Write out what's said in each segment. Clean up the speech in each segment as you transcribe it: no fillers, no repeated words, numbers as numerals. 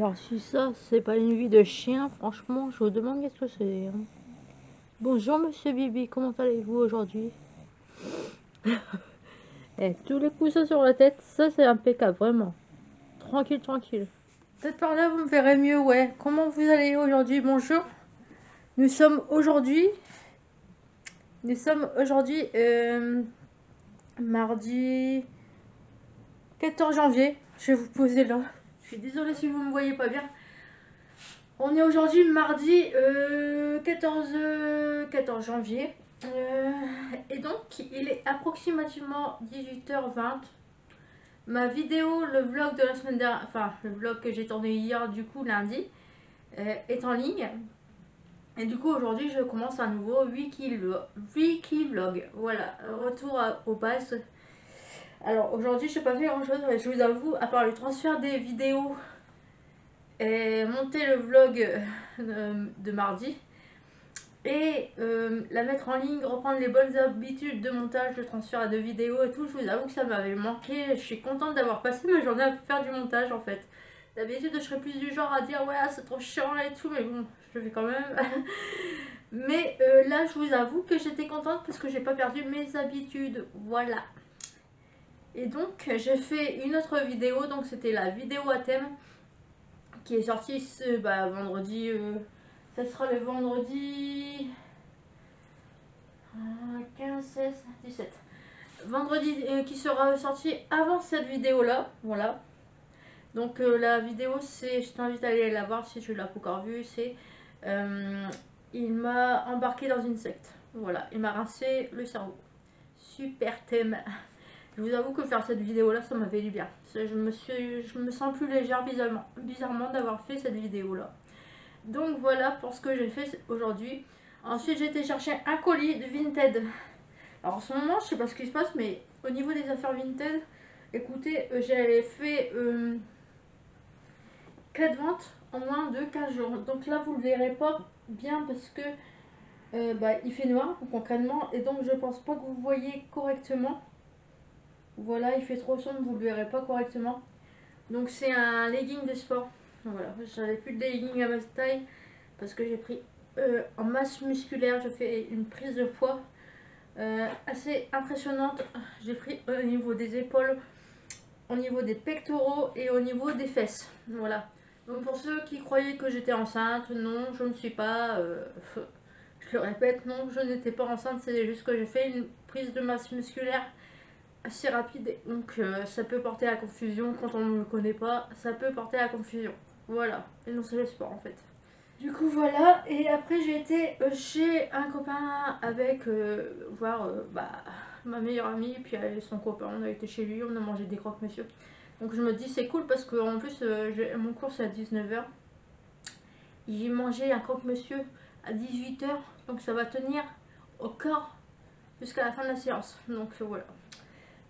Alors si ça, c'est pas une vie de chien, franchement, je vous demande qu'est-ce que c'est. Hein. Bonjour Monsieur Bibi, comment allez-vous aujourd'hui? Eh, tous les coussins sur la tête, ça c'est impeccable, vraiment. Tranquille, tranquille. Peut-être par là, vous me verrez mieux, ouais. Comment vous allez aujourd'hui? Bonjour. Nous sommes aujourd'hui... mardi 14 janvier. Je vais vous poser là. Je suis désolée si vous ne me voyez pas bien. On est aujourd'hui mardi 14 janvier. Et donc, il est approximativement 18h20. Ma vidéo, le vlog de la semaine dernière, enfin le vlog que j'ai tourné hier, du coup lundi, est en ligne. Et du coup aujourd'hui je commence un nouveau wiki vlog. Voilà, retour aux bases. Alors aujourd'hui je n'ai pas fait grand chose, je vous avoue, à part le transfert des vidéos et monter le vlog de mardi. Et la mettre en ligne, reprendre les bonnes habitudes de montage, de transfert de vidéos et tout. Je vous avoue que ça m'avait manqué. Je suis contente d'avoir passé ma journée à faire du montage en fait. D'habitude je serais plus du genre à dire ouais c'est trop chiant et tout, mais bon je le fais quand même. Mais là je vous avoue que j'étais contente parce que j'ai pas perdu mes habitudes, voilà. Et donc j'ai fait une autre vidéo, donc c'était la vidéo à thème qui est sortie ce vendredi. Ça sera le vendredi 15, 16, 17. Vendredi qui sera sorti avant cette vidéo là, voilà. Donc la vidéo c'est, je t'invite à aller la voir si tu l'as pas encore vue, c'est il m'a embarqué dans une secte, voilà, il m'a rincé le cerveau. Super thème. Je vous avoue que faire cette vidéo là ça m'a fait du bien. Je me sens plus légère bizarrement d'avoir fait cette vidéo là. Donc voilà pour ce que j'ai fait aujourd'hui. Ensuite j'ai été chercher un colis de Vinted. Alors en ce moment, je sais pas ce qui se passe, mais au niveau des affaires Vinted, écoutez, j'avais fait 4 ventes en moins de 15 jours. Donc là, vous le verrez pas bien parce que il fait noir concrètement et donc je pense pas que vous voyez correctement. Voilà, il fait trop sombre, vous le verrez pas correctement. Donc c'est un legging de sport. Voilà, j'avais plus de legging à ma taille parce que j'ai pris en masse musculaire, je fais une prise de poids. Assez impressionnante. J'ai pris au niveau des épaules, au niveau des pectoraux et au niveau des fesses. Voilà. Donc pour ceux qui croyaient que j'étais enceinte, non, je ne suis pas. Je le répète, non, je n'étais pas enceinte. C'est juste que j'ai fait une prise de masse musculaire assez rapide. Donc ça peut porter à confusion quand on ne me connaît pas. Ça peut porter à confusion. Voilà. Et non, c'est le sport en fait. Du coup voilà, et après j'ai été chez un copain avec voir ma meilleure amie, puis son copain, on a été chez lui, on a mangé des croque-monsieur. Donc je me dis c'est cool parce que en plus mon cours c'est à 19h. J'ai mangé un croque-monsieur à 18h, donc ça va tenir au corps jusqu'à la fin de la séance. Donc voilà.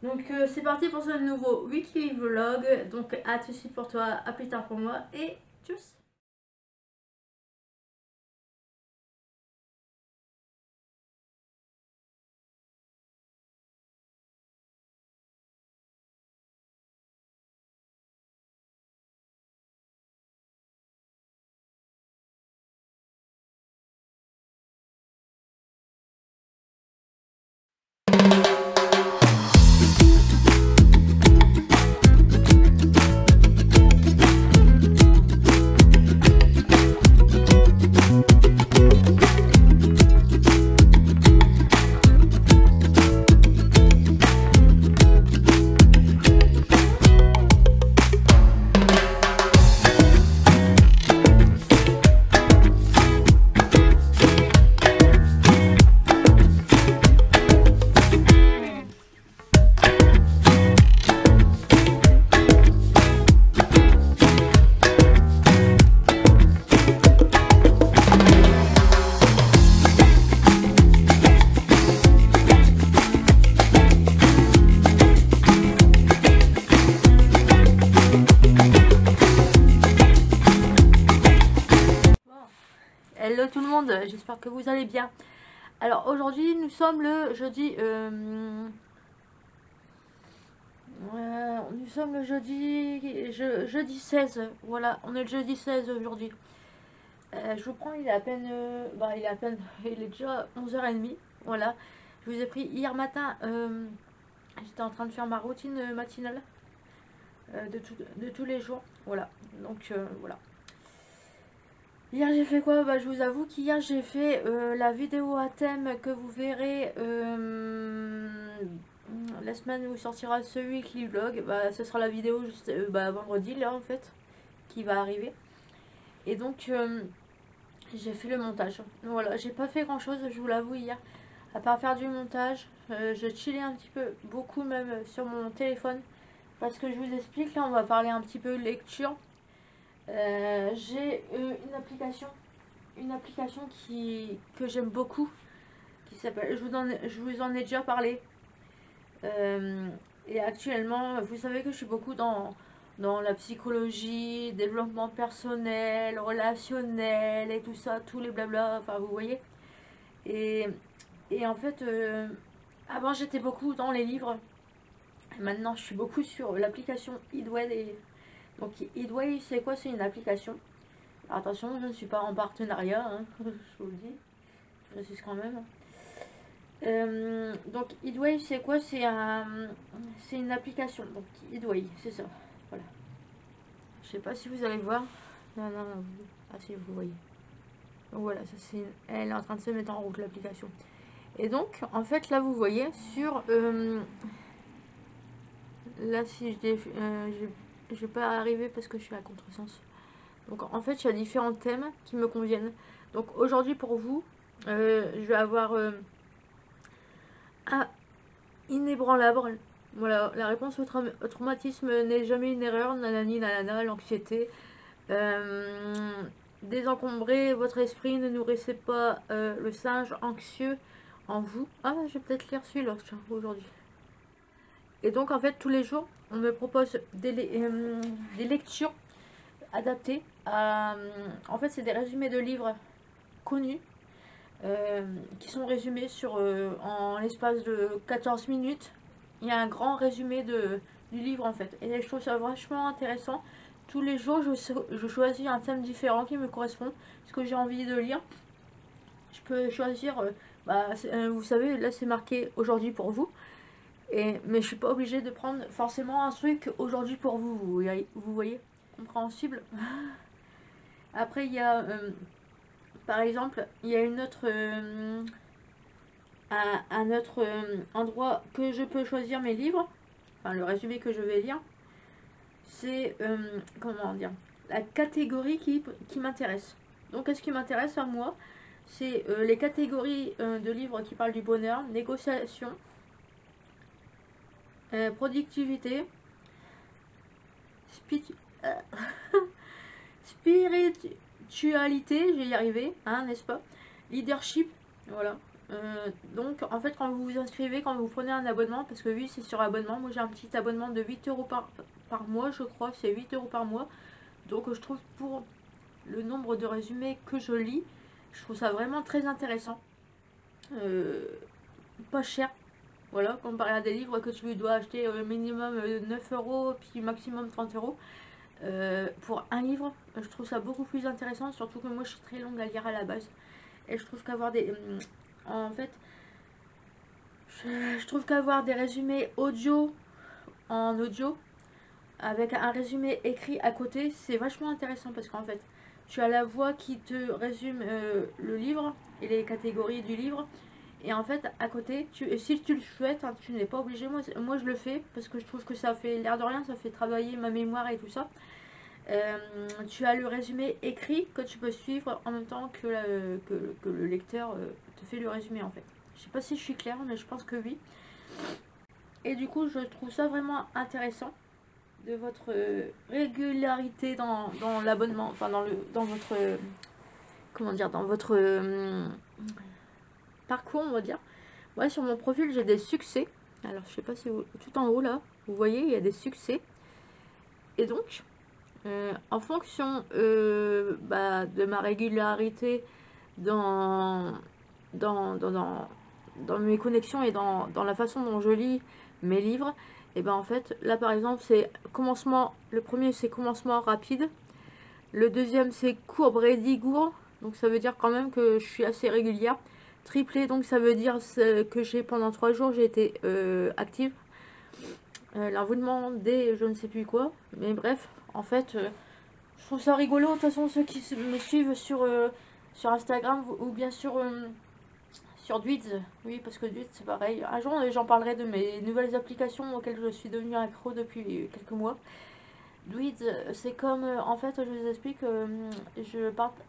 Donc c'est parti pour ce nouveau weekly vlog. Donc à tout de suite pour toi, à plus tard pour moi et tchuss. Hello tout le monde, j'espère que vous allez bien. Alors aujourd'hui nous sommes le jeudi Nous sommes le jeudi 16. Voilà, on est le jeudi 16 aujourd'hui. Je vous prends, il est à peine, il est déjà 11h30. Voilà, je vous ai pris hier matin. J'étais en train de faire ma routine matinale de tous les jours. Voilà, donc voilà. Hier j'ai fait quoi? Bah, je vous avoue qu'hier j'ai fait la vidéo à thème que vous verrez la semaine où sortira ce weekly vlog. Bah, ce sera la vidéo juste vendredi là en fait qui va arriver. Et donc j'ai fait le montage. Voilà, j'ai pas fait grand chose, je vous l'avoue hier. À part faire du montage, je chillais un petit peu, beaucoup même sur mon téléphone. Parce que je vous explique, là on va parler un petit peu lecture. J'ai une application que j'aime beaucoup, qui s'appelle, je vous en ai déjà parlé. Euh, et actuellement, vous savez que je suis beaucoup dans la psychologie, développement personnel, relationnel et tout ça, tous les blabla, enfin vous voyez. Et, et en fait, avant j'étais beaucoup dans les livres, et maintenant je suis beaucoup sur l'application Idway. Donc Idway, c'est quoi? C'est une application. Alors, attention, je ne suis pas en partenariat, hein, je vous le dis, je suis quand même. Donc Idway, c'est quoi? C'est une application. Donc Idway, c'est ça. Voilà. Je sais pas si vous allez voir. Non, non, non. Ah si, vous voyez. Donc voilà, ça c'est. Elle est en train de se mettre en route l'application. Et donc, en fait, là, vous voyez sur. Là, si je vais pas arriver parce que je suis à contresens. Donc, en fait, il y a différents thèmes qui me conviennent. Donc, aujourd'hui, pour vous, je vais avoir un inébranlable. Voilà, la réponse au traumatisme n'est jamais une erreur. Nanani, nanana, l'anxiété. Euh, Désencombrer votre esprit, ne nourrissez pas le singe anxieux en vous. Ah, je vais peut-être lire celui-là aujourd'hui. Et donc, en fait, tous les jours, on me propose des lectures adaptées à. En fait, c'est des résumés de livres connus qui sont résumés en l'espace de 14 minutes. Il y a un grand résumé du livre en fait. Et je trouve ça vachement intéressant. Tous les jours, je choisis un thème différent qui me correspond, ce que j'ai envie de lire. Je peux choisir, vous savez, là c'est marqué aujourd'hui pour vous. Mais je suis pas obligée de prendre forcément un truc aujourd'hui pour vous. Vous voyez, compréhensible. Après, il y a, par exemple, il y a un autre endroit que je peux choisir mes livres, enfin le résumé que je vais lire, c'est comment dire, la catégorie qui m'intéresse. Donc, qu'est-ce qui m'intéresse à moi? C'est les catégories de livres qui parlent du bonheur, négociation, productivité, euh, spiritualité, je vais y arriver, hein, n'est-ce pas? Leadership, voilà. Donc, en fait, quand vous vous inscrivez, quand vous prenez un abonnement, parce que oui, c'est sur abonnement, moi j'ai un petit abonnement de 8 euros par mois, je crois, c'est 8 euros par mois. Donc, je trouve pour le nombre de résumés que je lis, je trouve ça vraiment très intéressant. Pas cher, voilà, comparé à des livres que tu dois acheter minimum 9 euros, puis maximum 30 euros. Pour un livre, je trouve ça beaucoup plus intéressant, surtout que moi je suis très longue à lire à la base. Et je trouve qu'avoir des. En fait, je trouve qu'avoir des résumés audio en audio, avec un résumé écrit à côté, c'est vachement intéressant parce qu'en fait, tu as la voix qui te résume le livre et les catégories du livre. Et en fait, à côté, si tu le souhaites, hein, tu n'es pas obligé. Moi, je le fais parce que je trouve que ça fait, l'air de rien, ça fait travailler ma mémoire et tout ça. Tu as le résumé écrit que tu peux suivre en même temps que le lecteur te fait le résumé en fait. Je sais pas si je suis claire, mais je pense que oui. Et du coup, je trouve ça vraiment intéressant de votre régularité dans l'abonnement, enfin dans votre, comment dire, dans votre parcours, on va dire. Moi, sur mon profil, j'ai des succès. Alors, je sais pas si tout en haut là, vous voyez, il y a des succès. Et donc, en fonction de ma régularité dans, dans, dans, dans, dans mes connexions et dans la façon dont je lis mes livres, Et ben en fait, là par exemple, c'est commencement. Le premier, c'est commencement rapide. Le deuxième, c'est courbe Redigour. Donc ça veut dire quand même que je suis assez régulière. Triplé, donc ça veut dire que j'ai pendant 3 jours, j'ai été active. Là, vous demandez, je ne sais plus quoi. Mais bref, en fait, je trouve ça rigolo. De toute façon, ceux qui me suivent sur Instagram ou bien sur Dwiz, oui, parce que Dwiz c'est pareil. Un jour, j'en parlerai de mes nouvelles applications auxquelles je suis devenue accro depuis quelques mois. Dwiz, c'est comme, en fait, je vous explique,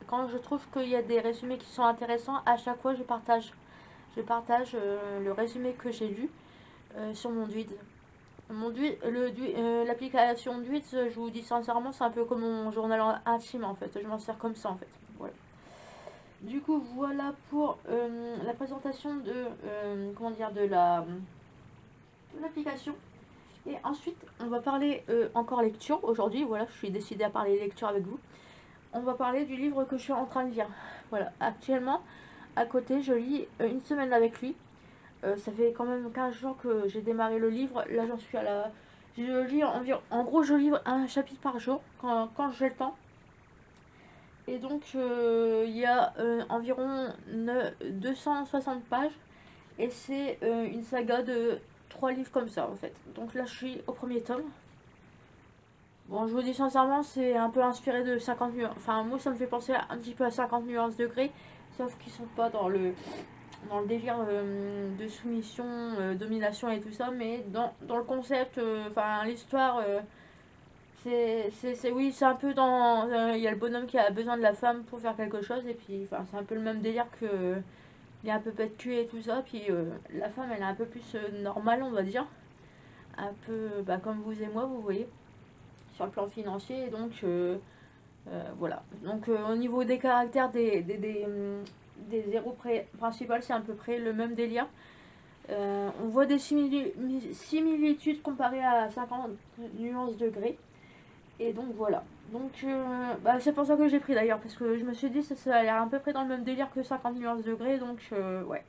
quand je trouve qu'il y a des résumés qui sont intéressants, à chaque fois je partage. Je partage le résumé que j'ai lu sur mon Dwiz. L'application Dwiz, je vous dis sincèrement, c'est un peu comme mon journal intime en fait. Je m'en sers comme ça en fait. Voilà. Du coup, voilà pour la présentation comment dire, de l'application. Et ensuite, on va parler encore lecture. Aujourd'hui, voilà, je suis décidée à parler lecture avec vous. On va parler du livre que je suis en train de lire. Voilà, actuellement, à côté, je lis Une semaine avec lui. Ça fait quand même 15 jours que j'ai démarré le livre. Là, j'en suis à la... Je lis environ... En gros, je lis un chapitre par jour quand j'ai le temps. Et donc, il y a environ 260 pages. Et c'est une saga de 3 livres comme ça, en fait. Donc là, je suis au premier tome. Bon, je vous dis sincèrement, c'est un peu inspiré de 50 nuances. Enfin, moi, ça me fait penser un petit peu à 50 nuances degrés. Sauf qu'ils sont pas dans le délire de soumission, domination et tout ça, mais dans le concept, enfin l'histoire, oui, c'est un peu dans, il y a le bonhomme qui a besoin de la femme pour faire quelque chose, et puis enfin c'est un peu le même délire que il est un peu pète cul et tout ça, puis la femme elle est un peu plus normale on va dire, un peu bah, comme vous et moi vous voyez, sur le plan financier, et donc voilà. Donc au niveau des caractères des héros principaux, c'est à peu près le même délire. On voit des similitudes comparées à 50 nuances degrés. Et donc voilà. Donc bah, c'est pour ça que j'ai pris d'ailleurs. Parce que je me suis dit ça a l'air à peu près dans le même délire que 50 nuances degrés. Donc ouais.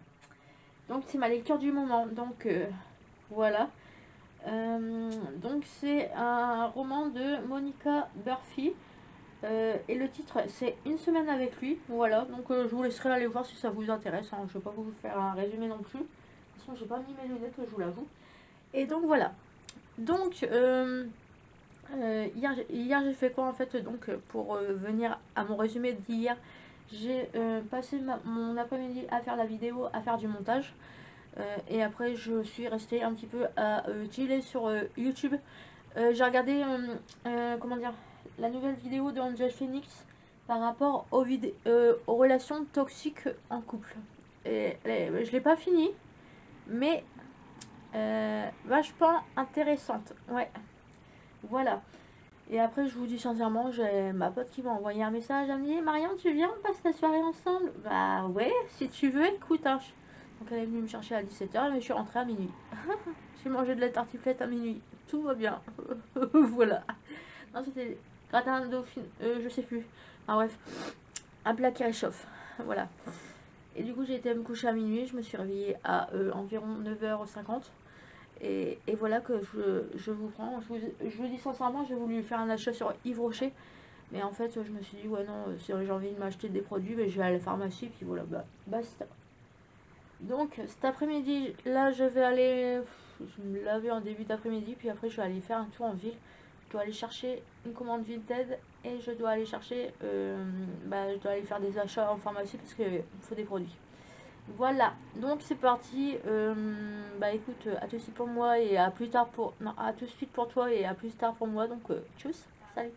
Donc c'est ma lecture du moment. Donc voilà. Donc c'est un roman de Monica Murphy. Et le titre c'est Une semaine avec lui. Voilà. Donc je vous laisserai aller voir si ça vous intéresse. Hein. Je ne vais pas vous faire un résumé non plus. De toute façon j'ai pas mis mes lunettes, je vous l'avoue. Et donc voilà. Donc hier j'ai fait quoi en fait, donc pour venir à mon résumé d'hier, j'ai passé mon après-midi à faire la vidéo, à faire du montage. Et après je suis restée un petit peu à chiller sur YouTube. J'ai regardé comment dire, la nouvelle vidéo de Angel Phoenix par rapport aux relations toxiques en couple. Et je l'ai pas fini, mais vachement intéressante. Ouais, voilà. Et après, je vous dis sincèrement, j'ai ma pote qui m'a envoyé un message. Elle me dit: Marianne, tu viens, on passe la soirée ensemble? Bah ouais, si tu veux, écoute. Hein. Donc elle est venue me chercher à 17h, mais je suis rentrée à minuit. J'ai mangé de la tartiflette à minuit. Tout va bien. Voilà. Non, c'était gratin dauphine, je sais plus. Enfin bref, un plat qui réchauffe. Voilà. Et du coup, j'ai été me coucher à minuit. Je me suis réveillée à environ 9h50. Et voilà que je vous prends. Je vous dis sincèrement, j'ai voulu faire un achat sur Yves Rocher. Mais en fait, je me suis dit, ouais, non, si j'ai envie de m'acheter des produits, mais je vais à la pharmacie. Puis voilà, bah, basta. Donc, cet après-midi, là, je vais aller. Je vais me laver en début d'après-midi. Puis après, je vais aller faire un tour en ville. Je dois aller chercher une commande Vinted. Et je dois aller chercher. Bah, je dois aller faire des achats en pharmacie parce qu'il faut des produits. Voilà, donc c'est parti. Bah écoute, à tout de suite pour moi et à plus tard pour. Non, à tout de suite pour toi et à plus tard pour moi. Donc, tchuss, salut.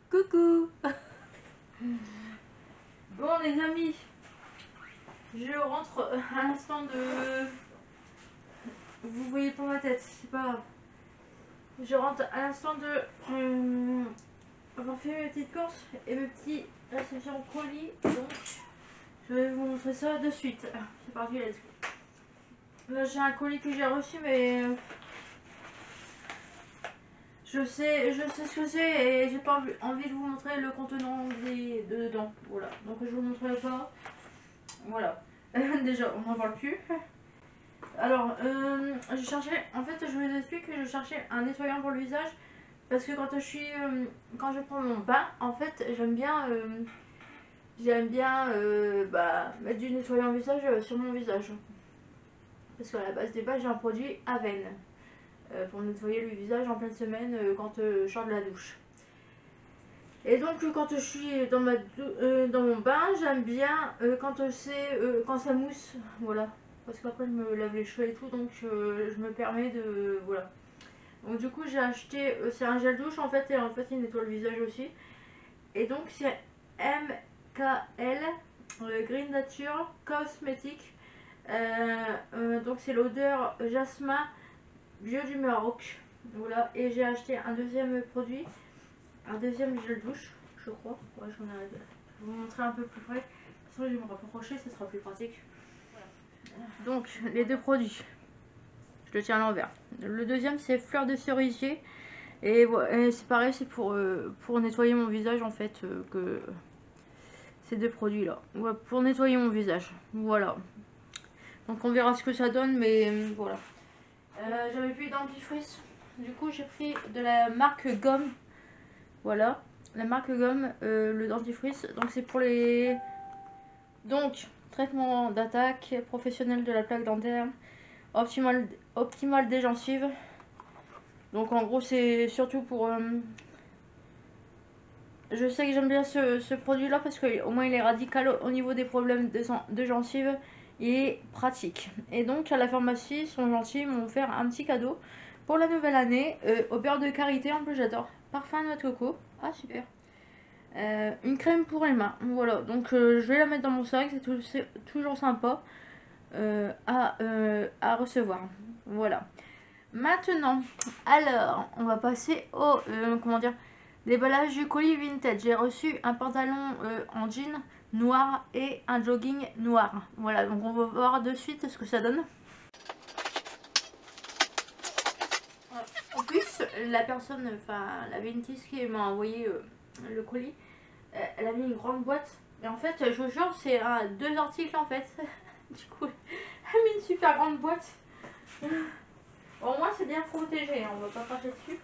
Coucou. Bon, les amis, je rentre à l'instant de. Vous voyez pas ma tête, c'est pas grave. Je rentre à l'instant de. Avoir fait mes petites courses et mes petits réceptions colis. Donc, je vais vous montrer ça de suite. C'est parti, let's go. Là, j'ai un colis que j'ai reçu, mais. Je sais ce que c'est et j'ai pas envie de vous montrer le contenant dedans. Voilà, donc je vous montrerai pas. Voilà. Déjà, on n'en parle plus. Alors, je cherchais, en fait, je vous explique que je cherchais un nettoyant pour le visage parce que quand je prends mon bain, en fait, j'aime bien mettre du nettoyant visage sur mon visage. Parce qu'à la base des bases, j'ai un produit Aven pour nettoyer le visage en pleine semaine quand je sors de la douche. Et donc quand je suis dans mon bain, j'aime bien quand ça mousse, voilà. Parce qu'après je me lave les cheveux et tout, donc je me permets de... Voilà. Donc du coup j'ai acheté, c'est un gel douche en fait, et en fait il nettoie le visage aussi. Et donc c'est MKL Green Nature Cosmétique. Donc c'est l'odeur jasmin bio du Maroc. Voilà, et j'ai acheté un deuxième produit, un deuxième gel douche, je crois. Ouais, j'en ai... Je vais vous montrer un peu plus près. De toute façon, je vais me rapprocher, ça sera plus pratique. Donc, les deux produits. Je le tiens à l'envers. Le deuxième, c'est fleur de cerisier. Et, et c'est pareil, c'est pour nettoyer mon visage en fait. Que ces deux produits-là. Ouais, pour nettoyer mon visage. Voilà. Donc, on verra ce que ça donne, mais voilà. J'avais plus dentifrice. Du coup, j'ai pris de la marque Gomme. Voilà. La marque Gomme, le dentifrice. Donc, c'est pour les... Donc, traitement d'attaque, professionnel de la plaque dentaire, optimal des gencives. Donc, en gros, c'est surtout pour... je sais que j'aime bien ce produit-là parce qu'au moins, il est radical au niveau des problèmes de gencives. Il est pratique. Et donc, à la pharmacie, ils sont gentils, ils m'ont offert un petit cadeau pour la nouvelle année au beurre de karité. En plus, j'adore. Parfum noix de coco. Ah, super. Une crème pour les mains. Voilà, donc je vais la mettre dans mon sac. C'est toujours sympa. À recevoir. Voilà. Maintenant, alors, on va passer au comment dire, déballage du colis vintage. J'ai reçu un pantalon en jean noir et un jogging noir. Voilà, donc on va voir de suite ce que ça donne. En plus, la personne, enfin la vintage qui m'a envoyé le colis, elle a mis une grande boîte. Et en fait, je vous jure, c'est deux articles en fait. Du coup, elle a mis une super grande boîte. Au moins, c'est bien protégé, hein, on va pas cracher dessus.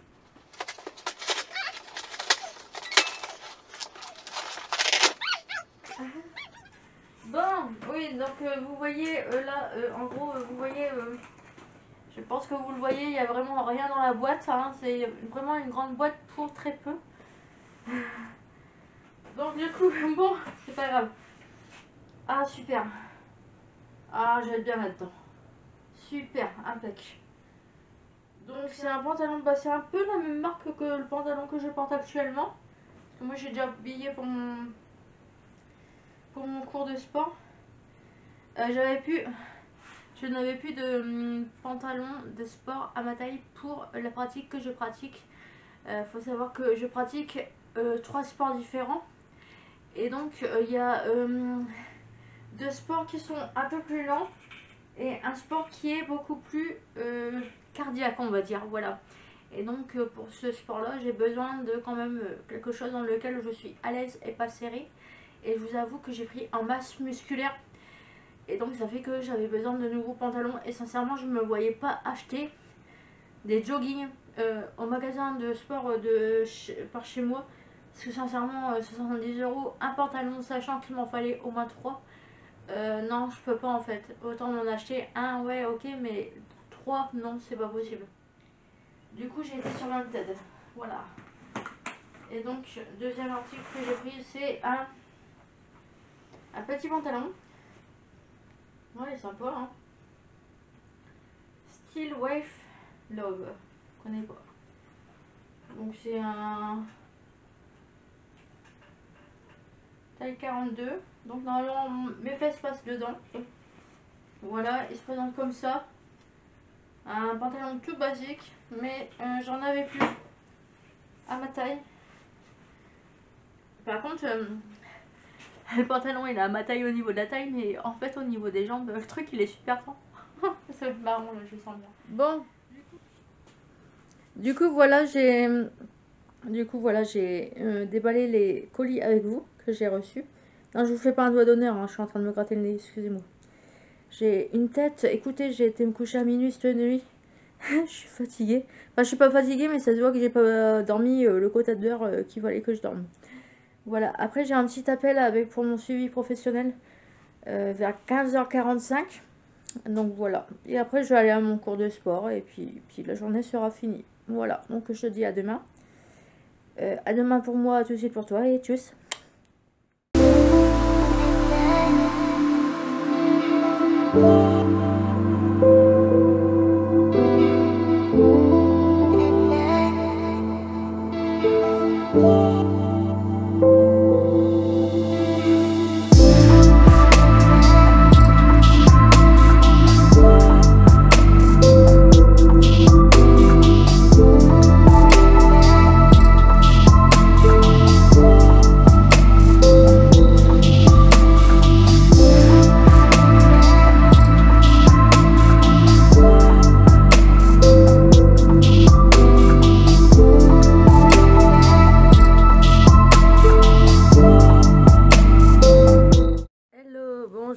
Bon, oui, donc vous voyez là, en gros, vous voyez, je pense que vous le voyez, il n'y a vraiment rien dans la boîte, hein, c'est vraiment une grande boîte pour très peu. Donc du coup, bon, c'est pas grave. Ah, super. Ah, je vais être bien là-dedans. Super, impec. Donc c'est un pantalon, bah, c'est un peu la même marque que le pantalon que je porte actuellement. Parce que moi j'ai déjà habillé pour mon cours de sport. Je n'avais plus de pantalon de sport à ma taille pour la pratique que je pratique. Faut savoir que je pratique 3 sports différents. Et donc il y a 2 sports qui sont un peu plus lents et un sport qui est beaucoup plus cardiaque, on va dire. Voilà. Et donc pour ce sport-là, j'ai besoin de quand même quelque chose dans lequel je suis à l'aise et pas serré. Et je vous avoue que j'ai pris en masse musculaire. Et donc ça fait que j'avais besoin de nouveaux pantalons. Et sincèrement, je ne me voyais pas acheter des joggings au magasin de sport par chez moi. Parce que sincèrement, 70 euros, un pantalon, sachant qu'il m'en fallait au moins 3. Non, je peux pas en fait. Autant m'en acheter un, ouais, ok, mais 3, non, c'est pas possible. Du coup, j'ai été sur Vinted. Voilà. Et donc, deuxième article que j'ai pris, c'est un petit pantalon. Ouais, il est sympa, hein. Steel Wave Love. Je connais pas. Donc, c'est un taille 42. Donc, normalement, mes fesses passent dedans. Voilà, il se présente comme ça. Un pantalon tout basique, mais j'en avais plus à ma taille. Par contre, le pantalon il est à ma taille au niveau de la taille, mais en fait au niveau des jambes, le truc il est super grand. C'est marrant là, je sens bien. Bon. Du coup voilà, j'ai déballé les colis avec vous que j'ai reçus. Non, je vous fais pas un doigt d'honneur, hein, je suis en train de me gratter le nez, excusez-moi. J'ai une tête, écoutez, j'ai été me coucher à minuit cette nuit. Je suis fatiguée. Enfin, je suis pas fatiguée, mais ça se voit que j'ai pas dormi le quota d'heures qu'il fallait que je dorme. Voilà, après j'ai un petit appel avec pour mon suivi professionnel vers 15h45. Donc voilà. Et après je vais aller à mon cours de sport et puis la journée sera finie. Voilà, donc je te dis à demain. À demain pour moi, à tout de suite pour toi et tchuss.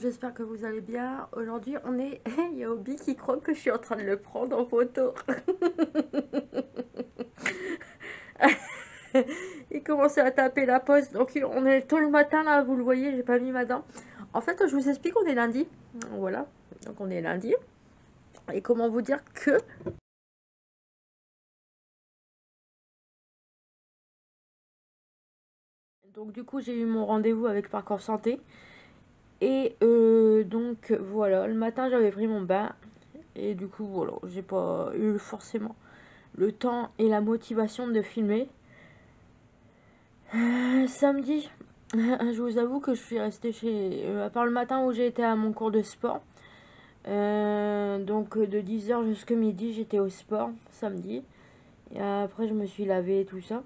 J'espère que vous allez bien. Aujourd'hui, on est... Il y a Obi qui croit que je suis en train de le prendre en photo. Il commençait à taper la pause. Donc, on est tôt le matin, là, vous le voyez, j'ai pas mis ma dent. En fait, je vous explique, on est lundi. Voilà. Donc, on est lundi. Et comment vous dire que... Donc, du coup, j'ai eu mon rendez-vous avec Parcours Santé. Et donc, voilà. Le matin, j'avais pris mon bain. Et du coup, voilà, j'ai pas eu forcément le temps et la motivation de filmer. Samedi, je vous avoue que je suis restée chez... à part le matin où j'ai été à mon cours de sport. Donc de 10h jusqu'à midi, j'étais au sport samedi. Et après, je me suis lavée et tout ça.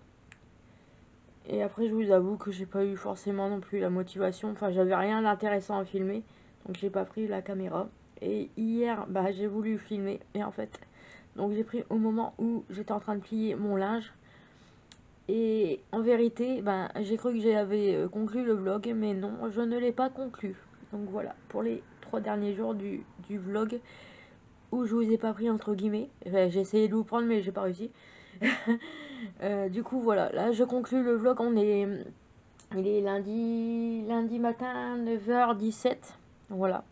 Et après, je vous avoue que j'ai pas eu forcément non plus la motivation. Enfin, j'avais rien d'intéressant à filmer. Donc j'ai pas pris la caméra. Et hier, bah, j'ai voulu filmer. Et en fait, donc j'ai pris au moment où j'étais en train de plier mon linge. Et en vérité, ben, j'ai cru que j'avais conclu le vlog, mais non, je ne l'ai pas conclu. Donc voilà, pour les 3 derniers jours du vlog, où je vous ai pas pris entre guillemets. Enfin, j'ai essayé de vous prendre, mais j'ai pas réussi. Du coup, voilà, là je conclus le vlog, il est lundi matin, 9h17. Voilà.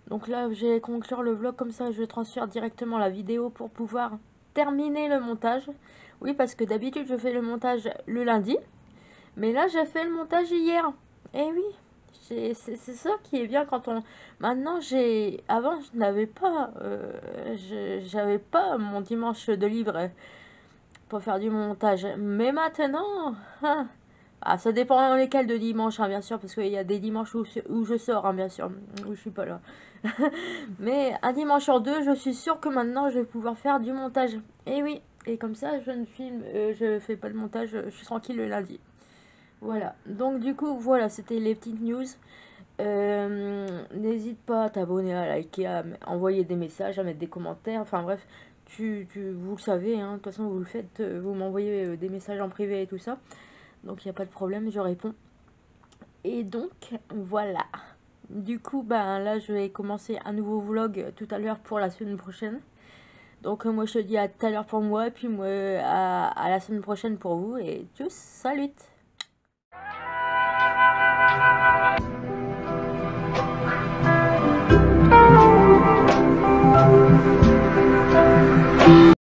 Donc là, j'ai conclure le vlog comme ça, je transfère directement la vidéo pour pouvoir terminer le montage. Oui, parce que d'habitude, je fais le montage le lundi. Mais là, j'ai fait le montage hier. Eh oui, c'est ça qui est bien quand on... Maintenant, j'ai... Avant, je n'avais pas... j'avais pas mon dimanche de libre pour faire du montage. Mais maintenant... hein, ah, ça dépend lesquels de dimanche, hein, bien sûr, parce qu'il y a des dimanches où je sors, hein, bien sûr, où je suis pas là. Mais un dimanche sur deux, je suis sûre que maintenant, je vais pouvoir faire du montage. Et oui, et comme ça, je ne filme, je fais pas de montage, je suis tranquille le lundi. Voilà, donc du coup, voilà, c'était les petites news. N'hésite pas à t'abonner, à liker, à envoyer des messages, à mettre des commentaires. Enfin bref, vous le savez, hein, de toute façon, vous le faites, vous m'envoyez des messages en privé et tout ça. Donc il n'y a pas de problème, je réponds. Et donc, voilà. Du coup, ben là, je vais commencer un nouveau vlog tout à l'heure pour la semaine prochaine. Donc moi, je te dis à tout à l'heure pour moi, et puis moi, à la semaine prochaine pour vous. Et tchuss, salut!